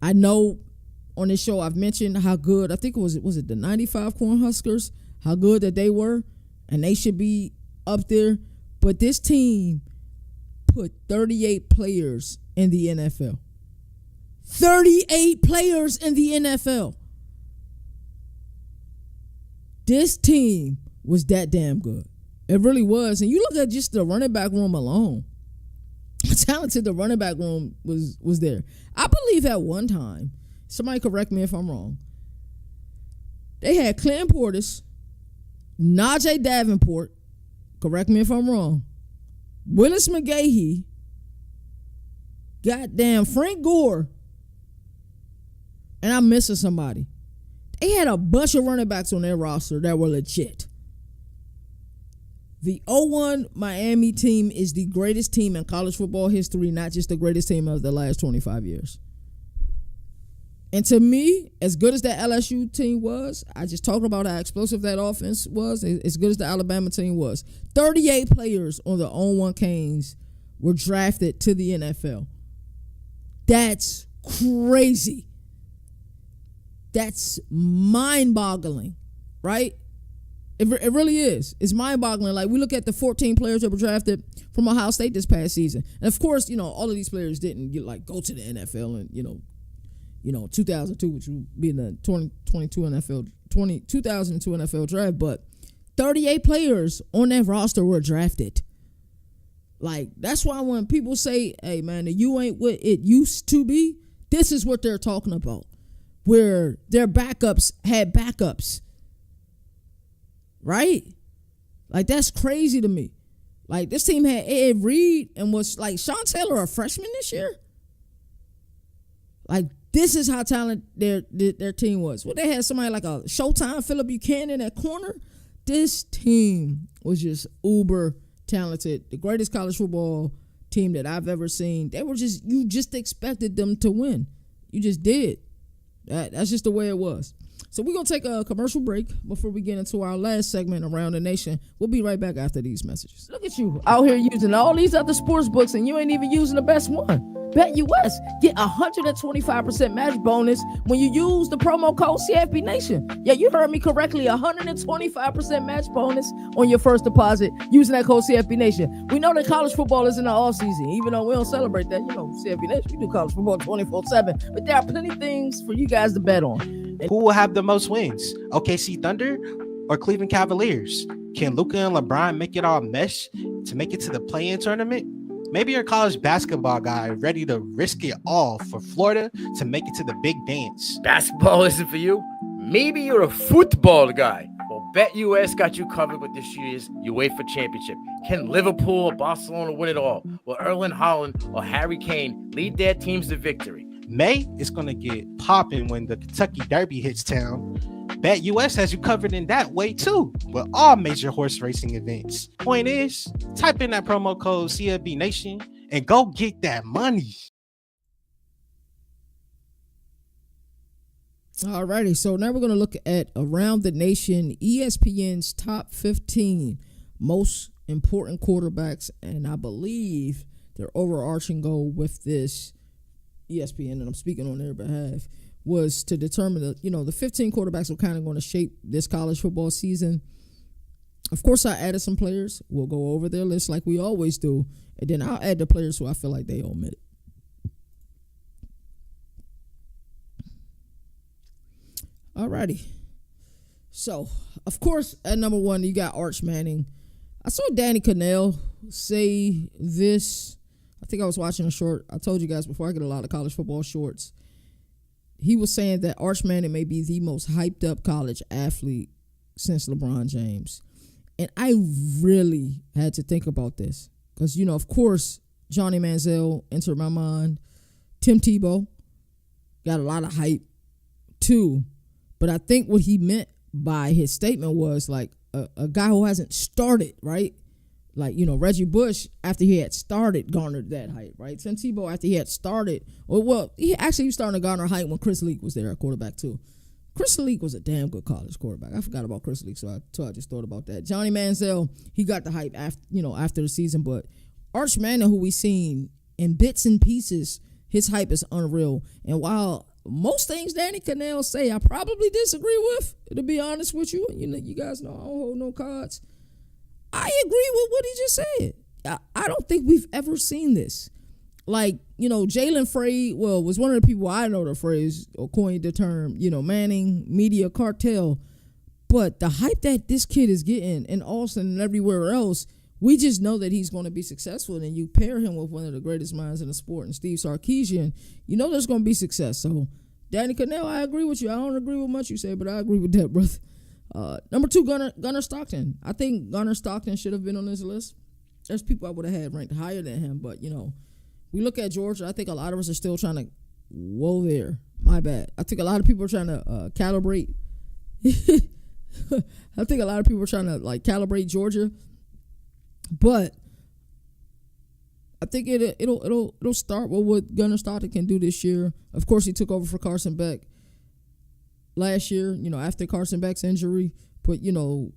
I know on this show I've mentioned how good, I think it was the 95 Cornhuskers, how good that they were, and they should be up there. But this team put 38 players in the NFL. 38 players in the NFL. This team was that damn good. It really was. And you look at just the running back room alone. How talented the running back room was there. I believe at one time, somebody correct me if I'm wrong, they had Clint Portis, Najee Davenport, correct me if I'm wrong, Willis McGahee, goddamn Frank Gore, and I'm missing somebody. They had a bunch of running backs on their roster that were legit. The 01 Miami team is the greatest team in college football history, not just the greatest team of the last 25 years. And to me, as good as that LSU team was, I just talked about how explosive that offense was, as good as the Alabama team was. 38 players on the 01 Canes were drafted to the NFL. That's crazy. That's mind-boggling, right? It really is. It's mind-boggling. Like, we look at the 14 players that were drafted from Ohio State this past season. And, of course, all of these players didn't, go to the NFL and, 2002, which would be in the 2002 NFL draft. But 38 players on that roster were drafted. Like, that's why when people say, hey, man, the U ain't what it used to be, this is what they're talking about. Where their backups had backups. Right? Like, that's crazy to me. Like, this team had Ed Reed and was, like, Sean Taylor a freshman this year? Like, this is how talented their team was. Well, they had somebody like a Showtime Phillip Buchanan at corner. This team was just uber talented. The greatest college football team that I've ever seen. They were you just expected them to win. You just did. That's just the way it was. So we're going to take a commercial break before we get into our last segment around the nation. We'll be right back after these messages. Look at you out here using all these other sports books and you ain't even using the best one. BetUS. Get 125% match bonus when you use the promo code CFB Nation. Yeah, you heard me correctly. 125% match bonus on your first deposit using that code CFB Nation. We know that college football is in the offseason. Even though we don't celebrate that, CFB Nation, we do college football 24/7. But there are plenty of things for you guys to bet on. Who will have the most wins? OKC Thunder or Cleveland Cavaliers? Can Luka and LeBron make it all mesh to make it to the play-in tournament? Maybe you're a college basketball guy ready to risk it all for Florida to make it to the big dance. Basketball isn't for you? Maybe you're a football guy. Well, BetUS got you covered with this year's UEFA Championship. Can Liverpool or Barcelona win it all? Will Erling Haaland or Harry Kane lead their teams to victory? May is going to get popping when the Kentucky Derby hits town. BetUS has you covered in that way too, with all major horse racing events. Point is, type in that promo code CFB Nation and go get that money. Alrighty, so now we're going to look at Around the Nation, ESPN's top 15 most important quarterbacks, and I believe their overarching goal with this ESPN, and I'm speaking on their behalf, was to determine the 15 quarterbacks are kind of going to shape this college football season. Of course, I added some players. We'll go over their list like we always do, and then I'll add the players who I feel like they omitted. Alrighty. So, of course, at number one, you got Arch Manning. I saw Danny Cannell say this. I think I was watching a short. I told you guys before, I get a lot of college football shorts. He was saying that Arch Manning may be the most hyped up college athlete since LeBron James. And I really had to think about this. Because, of course, Johnny Manziel entered my mind. Tim Tebow got a lot of hype, too. But I think what he meant by his statement was like a guy who hasn't started, right? Like, Reggie Bush, after he had started, garnered that hype, right? Tim Tebow, after he had started, he was starting to garner hype when Chris Leak was there at quarterback too. Chris Leak was a damn good college quarterback. I forgot about Chris Leak, so I just thought about that. Johnny Manziel, he got the hype after the season, but Arch Manning, who we seen in bits and pieces, his hype is unreal. And while most things Danny Cannell say I probably disagree with, to be honest with you, you guys know I don't hold no cards. I agree with what he just said. I don't think we've ever seen this. Like, Jalen Frey, was one of the people I know the phrase or coined the term, Manning media cartel. But the hype that this kid is getting in Austin and everywhere else, we just know that he's going to be successful. And then you pair him with one of the greatest minds in the sport, and Steve Sarkisian, there's going to be success. So, Danny Cannell, I agree with you. I don't agree with much you say, but I agree with that, brother. Number 2, Gunnar Stockton. I think Gunnar Stockton should have been on this list. There's people I would have had ranked higher than him, but, we look at Georgia. I think a lot of us are still trying to, my bad. I think a lot of people are trying to calibrate. I think a lot of people are trying to, calibrate Georgia. But I think it'll start with what Gunnar Stockton can do this year. Of course, he took over for Carson Beck last year, after Carson Beck's injury. But,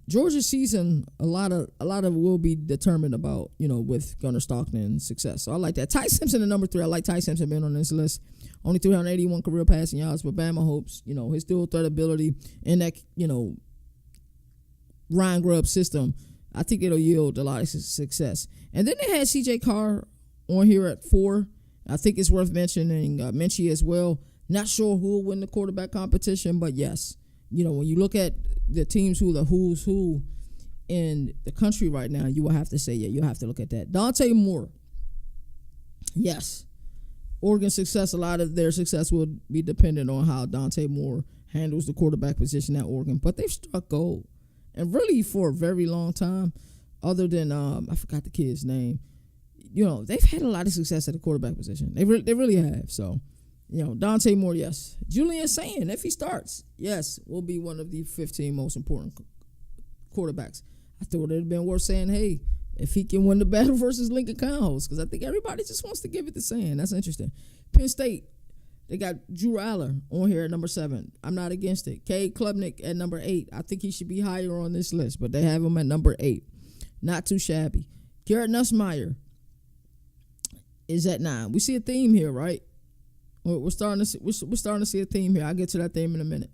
Georgia's season, a lot of it will be determined about, with Gunnar Stockton's success. So I like that. Ty Simpson at number 3. I like Ty Simpson being on this list. Only 381 career passing yards, but Bama hopes, his dual threat ability in that, Ryan Grubb system, I think it'll yield a lot of success. And then they had C.J. Carr on here at 4. I think it's worth mentioning Minchie as well. Not sure who will win the quarterback competition, but yes, when you look at the teams who the who's who in the country right now, you will have to say, you'll have to look at that. Dante Moore. Yes. Oregon's success, a lot of their success will be dependent on how Dante Moore handles the quarterback position at Oregon. But they've struck gold. And really for a very long time, other than, I forgot the kid's name, they've had a lot of success at the quarterback position. They really have. So, Dante Moore, yes. Julian Sayin, if he starts, yes, will be one of the 15 most important quarterbacks. I thought it would have been worth saying, hey, if he can win the battle versus Lincoln Conhouse, because I think everybody just wants to give it to Sayin. That's interesting. Penn State, they got Drew Aller on here at number 7. I'm not against it. Cade Klubnik at number 8. I think he should be higher on this list, but they have him at number 8. Not too shabby. Garrett Nussmeier is at 9. We see a theme here, right? We're starting to see a theme here. I'll get to that theme in a minute.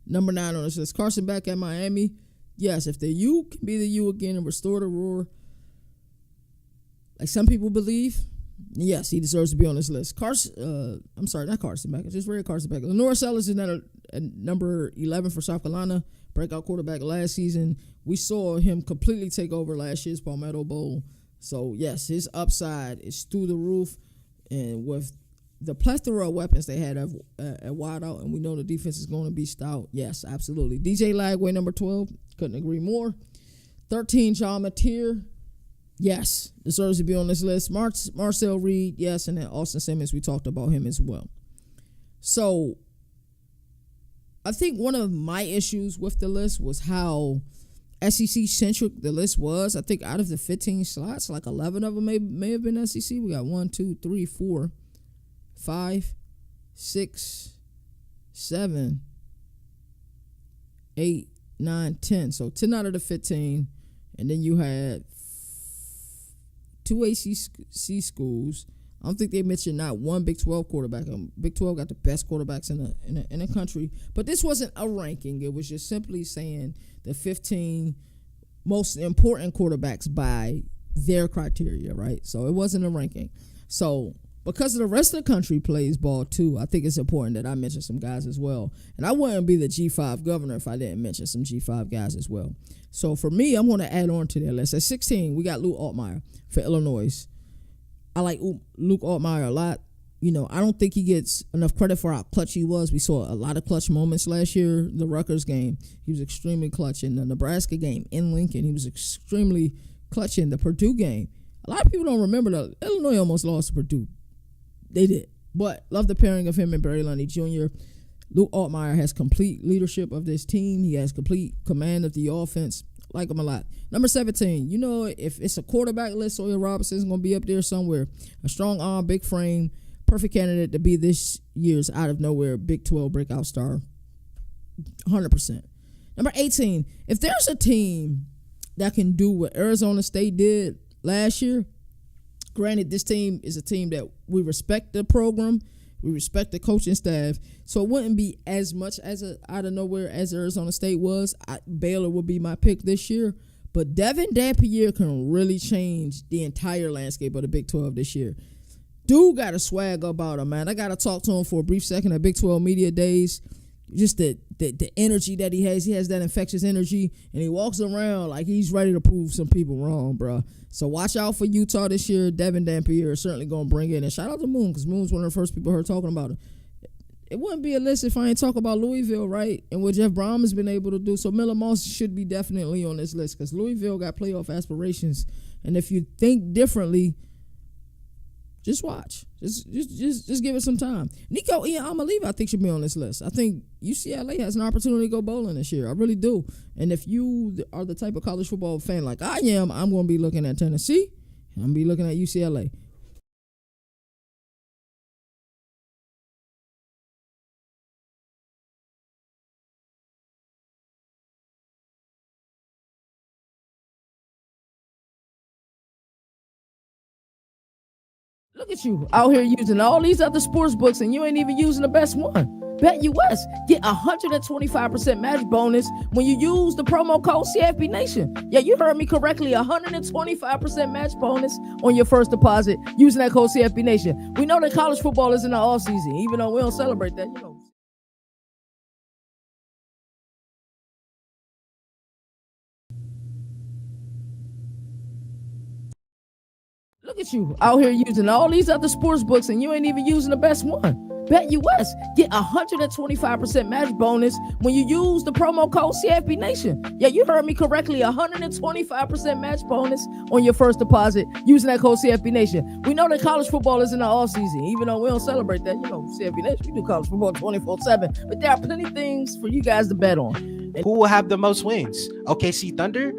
Number 9 on this list. Carson Beck at Miami. Yes, if the U can be the U again and restore the roar, like some people believe, yes, he deserves to be on this list. I'm sorry, not Carson Beck. I just read Carson Beck. Lenore Sellers is at number 11 for South Carolina. Breakout quarterback last season. We saw him completely take over last year's Palmetto Bowl. So, yes, his upside is through the roof. And with the plethora of weapons they had at wideout, and we know the defense is going to be stout. Yes, absolutely. DJ Lagway, number 12. Couldn't agree more. 13, John Mateer. Yes, deserves to be on this list. Marcel Reed, yes, and then Austin Simmons, we talked about him as well. So, I think one of my issues with the list was how SEC-centric the list was. I think out of the 15 slots, 11 of them may have been SEC. We got 1, 2, 3, 4, 5, 6, 7, 8, 9, 10. So 10 out of the 15. And then you had 2 ACC schools. I don't think they mentioned not one Big 12 quarterback. Big 12 got the best quarterbacks in the country. But this wasn't a ranking. It was just simply saying the 15 most important quarterbacks by their criteria, right? So it wasn't a ranking. So because the rest of the country plays ball too, I think it's important that I mention some guys as well. And I wouldn't be the G5 governor if I didn't mention some G5 guys as well. So for me, I'm going to add on to that list. At 16, we got Luke Altmeyer for Illinois. I like Luke Altmeyer a lot. I don't think he gets enough credit for how clutch he was. We saw a lot of clutch moments last year. The Rutgers game, he was extremely clutch. In the Nebraska game in Lincoln, he was extremely clutch. In the Purdue game, a lot of people don't remember that Illinois almost lost to Purdue. They did. But love the pairing of him and Barry Lundy Jr. Luke Altmeyer has complete leadership of this team. He has complete command of the offense. Like him a lot. Number 17, you know, if it's a quarterback list, Sawyer Robertson is going to be up there somewhere. A strong arm, big frame, perfect candidate to be this year's out of nowhere Big 12 breakout star. 100%. Number 18, if there's a team that can do what Arizona State did last year, granted, this team is a team that we respect the program, we respect the coaching staff, so it wouldn't be as much as out of nowhere as Arizona State was. Baylor will be my pick this year, but Devon Dampier can really change the entire landscape of the Big 12 this year. Dude got a swag about him, man. I got to talk to him for a brief second at Big 12 Media Days. Just the energy that he has that infectious energy, and he walks around like he's ready to prove some people wrong, bro. So watch out for Utah this year. Devon Dampier is certainly going to bring it. And shout out to Moon, because Moon's one of the first people I heard talking about it. It wouldn't be a list if I ain't talk about Louisville, right? And what Jeff Brom has been able to do. So Miller Moss should be definitely on this list, because Louisville got playoff aspirations. And if you think differently, just watch. Just give it some time. Nico Iamaleava, I think, should be on this list. I think UCLA has an opportunity to go bowling this year. I really do. And if you are the type of college football fan like I am, I'm going to be looking at Tennessee, and I'm going to be looking at UCLA. Look at you out here using all these other sports books, and you ain't even using the best one. BetUS. Get 125% match bonus when you use the promo code CFB Nation. Yeah, you heard me correctly. 125% match bonus on your first deposit using that code CFB Nation. We know that college football is in the off season, even though we don't celebrate that, you know. Look at you out here using all these other sports books, and you ain't even using the best one. BetUS. Get 125% match bonus when you use the promo code CFB Nation. Yeah, you heard me correctly. 125% match bonus on your first deposit using that code CFB Nation. We know that college football is in the off season, even though we don't celebrate that. You know, CFB Nation, we do college football 24/7, but there are plenty of things for you guys to bet on. Who will have the most wins? OKC Thunder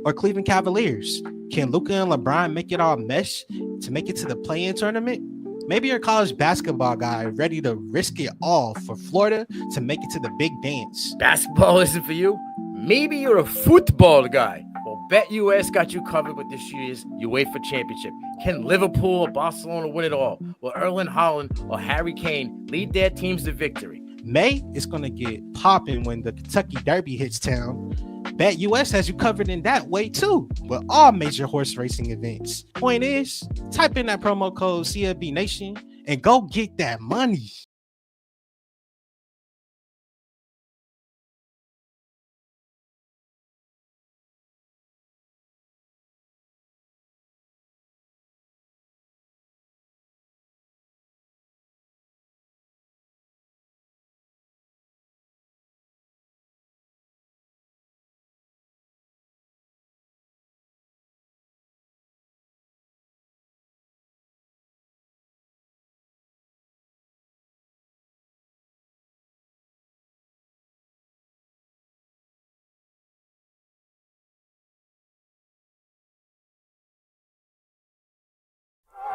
or Cleveland Cavaliers? Can Luka and LeBron make it all mesh to make it to the play-in tournament? Maybe you're a college basketball guy ready to risk it all for Florida to make it to the big dance. Basketball isn't for you? Maybe you're a football guy. Well, BetUS got you covered with this year's UEFA Championship. Can Liverpool or Barcelona win it all? Will Erling Haaland or Harry Kane lead their teams to victory? May is going to get popping when the Kentucky Derby hits town. BetUS has you covered in that way too, with all major horse racing events. Point is, type in that promo code CFB Nation and go get that money.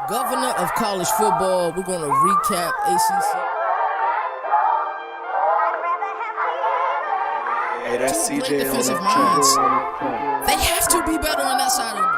Governor of college football, we're going to recap ACC. Hey, that's Two great CJ on defensive the minds. track. They have to be better on that side of the